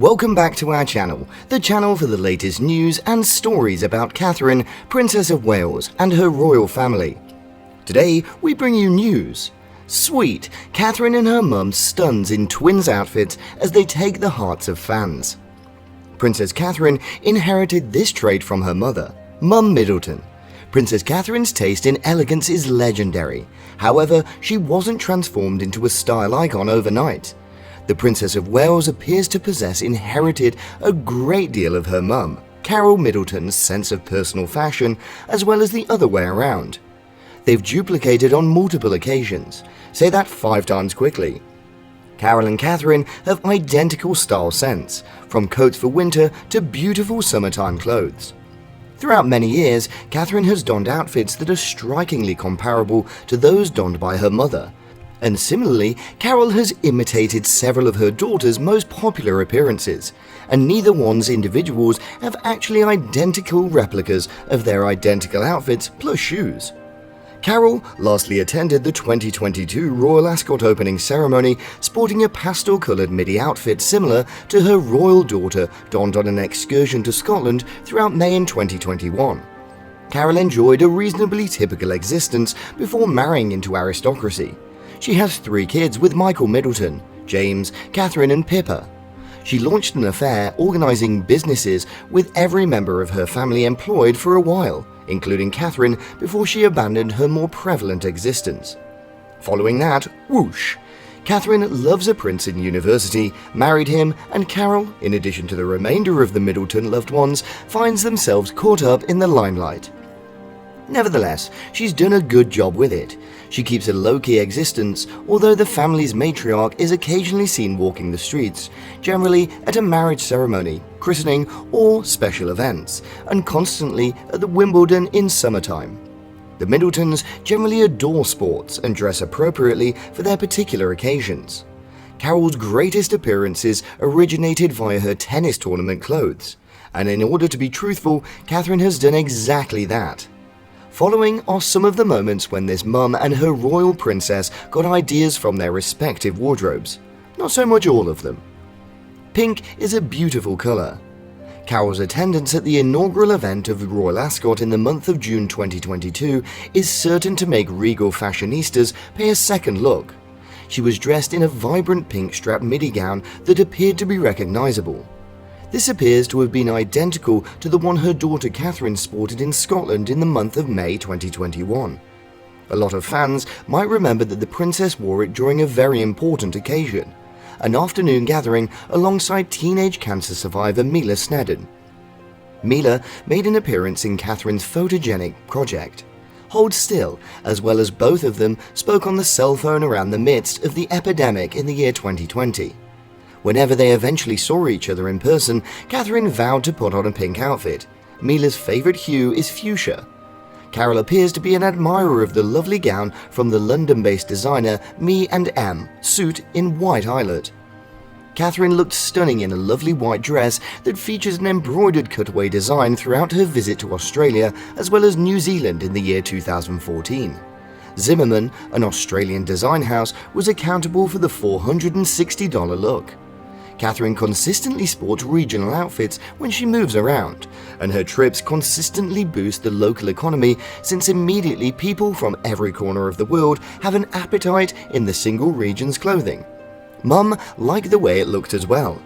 Welcome back to our channel, the channel for the latest news and stories about Catherine, Princess of Wales, and her royal family. Today, we bring you news. Sweet, Catherine and her mum stuns in twins outfits as they take the hearts of fans. Princess Catherine inherited this trait from her mother, Mum Middleton. Princess Catherine's taste in elegance is legendary. However, she wasn't transformed into a style icon overnight. The Princess of Wales appears to inherited a great deal of her mum, Carol Middleton's sense of personal fashion, as well as the other way around. They've duplicated on multiple occasions. Say that 5 times quickly. Carol and Catherine have identical style sense, from coats for winter to beautiful summertime clothes. Throughout many years, Catherine has donned outfits that are strikingly comparable to those donned by her mother. And similarly, Carol has imitated several of her daughter's most popular appearances, and neither one's individuals have actually identical replicas of their identical outfits plus shoes. Carol lastly attended the 2022 Royal Ascot opening ceremony sporting a pastel-coloured midi outfit similar to her royal daughter donned on an excursion to Scotland throughout May in 2021. Carol enjoyed a reasonably typical existence before marrying into aristocracy. She has 3 kids with Michael Middleton, James, Catherine and Pippa. She launched an affair organising businesses with every member of her family employed for a while, including Catherine, before she abandoned her more prevalent existence. Following that, whoosh! Catherine loves a prince in university, married him, and Carol, in addition to the remainder of the Middleton loved ones, finds themselves caught up in the limelight. Nevertheless, she's done a good job with it. She keeps a low-key existence, although the family's matriarch is occasionally seen walking the streets, generally at a marriage ceremony, christening, or special events, and constantly at the Wimbledon in summertime. The Middletons generally adore sports and dress appropriately for their particular occasions. Carol's greatest appearances originated via her tennis tournament clothes, and in order to be truthful, Catherine has done exactly that. Following are some of the moments when this mum and her royal princess got ideas from their respective wardrobes. Not so much all of them. Pink is a beautiful colour. Carol's attendance at the inaugural event of Royal Ascot in the month of June 2022 is certain to make regal fashionistas pay a second look. She was dressed in a vibrant pink strap midi gown that appeared to be recognisable. This appears to have been identical to the one her daughter Catherine sported in Scotland in the month of May 2021. A lot of fans might remember that the princess wore it during a very important occasion, an afternoon gathering alongside teenage cancer survivor Mila Snedden. Mila made an appearance in Catherine's photogenic project, Hold Still, as well as both of them spoke on the cell phone around the midst of the epidemic in the year 2020. Whenever they eventually saw each other in person, Catherine vowed to put on a pink outfit. Mila's favourite hue is fuchsia. Carol appears to be an admirer of the lovely gown from the London-based designer Me&M suit in white eyelet. Catherine looked stunning in a lovely white dress that features an embroidered cutaway design throughout her visit to Australia as well as New Zealand in the year 2014. Zimmermann, an Australian design house, was accountable for the $460 look. Catherine consistently sports regional outfits when she moves around, and her trips consistently boost the local economy since immediately people from every corner of the world have an appetite in the single region's clothing. Mum liked the way it looked as well.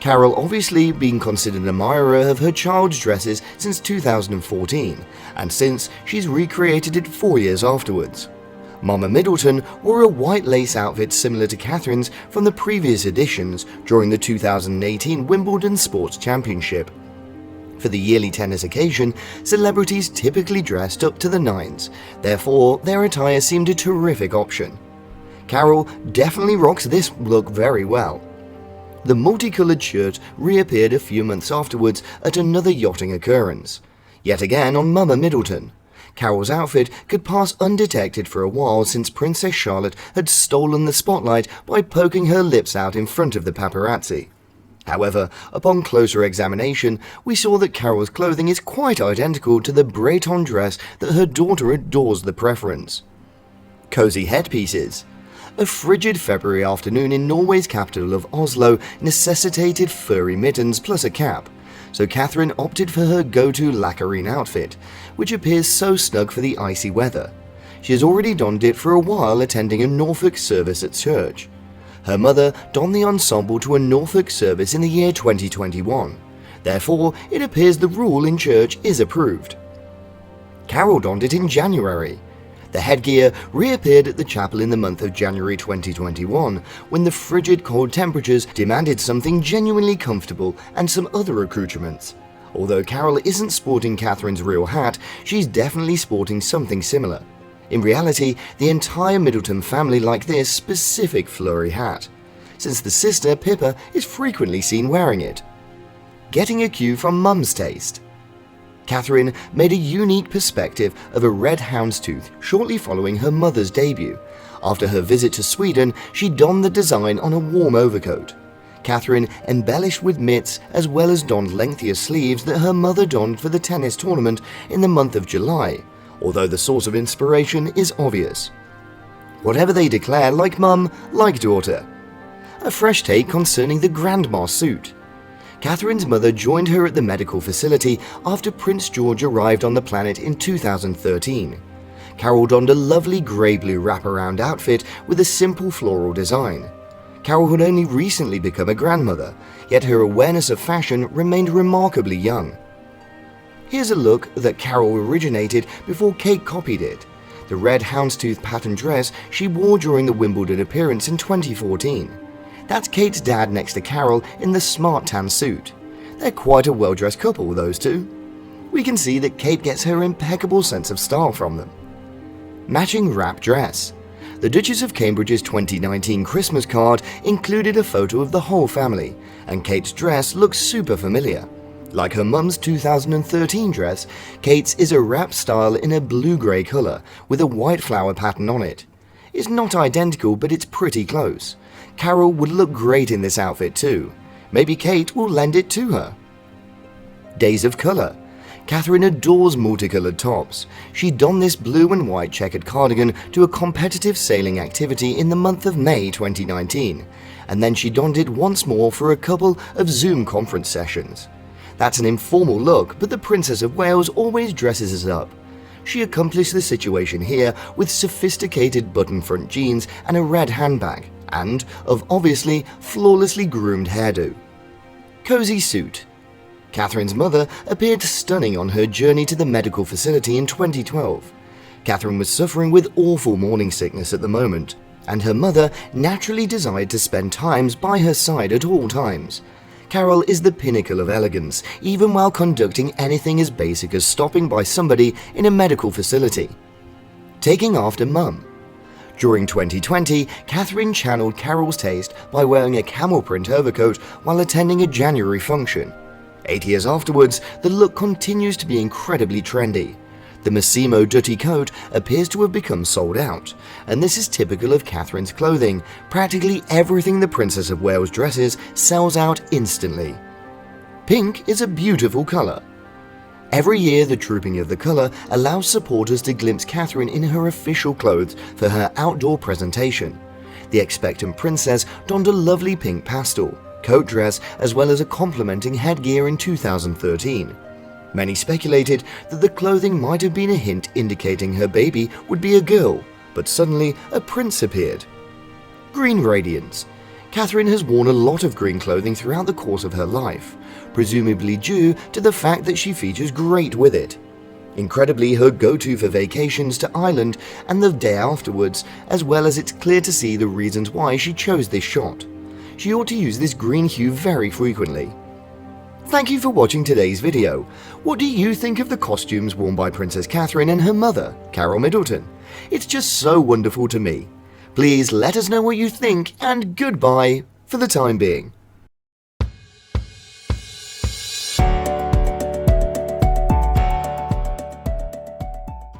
Carol obviously been considered an admirer of her child's dresses since 2014, and since she's recreated it 4 years afterwards. Mama Middleton wore a white lace outfit similar to Catherine's from the previous editions during the 2018 Wimbledon Sports Championship. For the yearly tennis occasion, celebrities typically dressed up to the nines, therefore their attire seemed a terrific option. Carol definitely rocks this look very well. The multicoloured shirt reappeared a few months afterwards at another yachting occurrence, yet again on Mama Middleton. Carol's outfit could pass undetected for a while since Princess Charlotte had stolen the spotlight by poking her lips out in front of the paparazzi. However, upon closer examination, we saw that Carol's clothing is quite identical to the Breton dress that her daughter adores the preference. Cozy headpieces. A frigid February afternoon in Norway's capital of Oslo necessitated furry mittens plus a cap, so Catherine opted for her go-to Lacarine outfit, which appears so snug for the icy weather. She has already donned it for a while attending a Norfolk service at church. Her mother donned the ensemble to a Norfolk service in the year 2021. Therefore, it appears the rule in church is approved. Carol donned it in January. The headgear reappeared at the chapel in the month of January 2021, when the frigid cold temperatures demanded something genuinely comfortable and some other accoutrements. Although Carol isn't sporting Catherine's real hat, she's definitely sporting something similar. In reality, the entire Middleton family like this specific flurry hat, since the sister, Pippa, is frequently seen wearing it. Getting a cue from Mum's taste. Catherine made a unique perspective of a red houndstooth shortly following her mother's debut. After her visit to Sweden, she donned the design on a warm overcoat. Catherine embellished with mitts as well as donned lengthier sleeves that her mother donned for the tennis tournament in the month of July, although the source of inspiration is obvious. Whatever they declare, like mum, like daughter. A fresh take concerning the grandma suit. Catherine's mother joined her at the medical facility after Prince George arrived on the planet in 2013. Carol donned a lovely grey-blue wraparound outfit with a simple floral design. Carol had only recently become a grandmother, yet her awareness of fashion remained remarkably young. Here's a look that Carol originated before Kate copied it. The red houndstooth pattern dress she wore during the Wimbledon appearance in 2014. That's Kate's dad next to Carol in the smart tan suit. They're quite a well-dressed couple, those two. We can see that Kate gets her impeccable sense of style from them. Matching wrap dress. The Duchess of Cambridge's 2019 Christmas card included a photo of the whole family, and Kate's dress looks super familiar. Like her mum's 2013 dress, Kate's is a wrap style in a blue-grey colour with a white flower pattern on it. It's not identical, but it's pretty close. Carol would look great in this outfit too. Maybe Kate will lend it to her. Days of colour. Catherine adores multicoloured tops. She donned this blue and white checkered cardigan to a competitive sailing activity in the month of May 2019, and then she donned it once more for a couple of Zoom conference sessions. That's an informal look, but the Princess of Wales always dresses us up. She accomplished the situation here with sophisticated button-front jeans and a red handbag, and of obviously flawlessly groomed hairdo. Cozy suit. Catherine's mother appeared stunning on her journey to the medical facility in 2012. Catherine was suffering with awful morning sickness at the moment, and her mother naturally desired to spend times by her side at all times. Carol is the pinnacle of elegance, even while conducting anything as basic as stopping by somebody in a medical facility. Taking after Mum. During 2020, Catherine channeled Carol's taste by wearing a camel print overcoat while attending a January function. 8 years afterwards, the look continues to be incredibly trendy. The Massimo Dutti coat appears to have become sold out, and this is typical of Catherine's clothing. Practically everything the Princess of Wales dresses sells out instantly. Pink is a beautiful colour. Every year, the Trooping of the Colour allows supporters to glimpse Catherine in her official clothes for her outdoor presentation. The expectant princess donned a lovely pink pastel coat dress as well as a complementing headgear in 2013. Many speculated that the clothing might have been a hint indicating her baby would be a girl, but suddenly a prince appeared. Green radiance. Catherine has worn a lot of green clothing throughout the course of her life, presumably due to the fact that she features great with it. Incredibly, her go-to for vacations to Ireland and the day afterwards, as well as it's clear to see the reasons why she chose this shot. She ought to use this green hue very frequently. Thank you for watching today's video. What do you think of the costumes worn by Princess Catherine and her mother, Carol Middleton? It's just so wonderful to me. Please let us know what you think, and goodbye for the time being.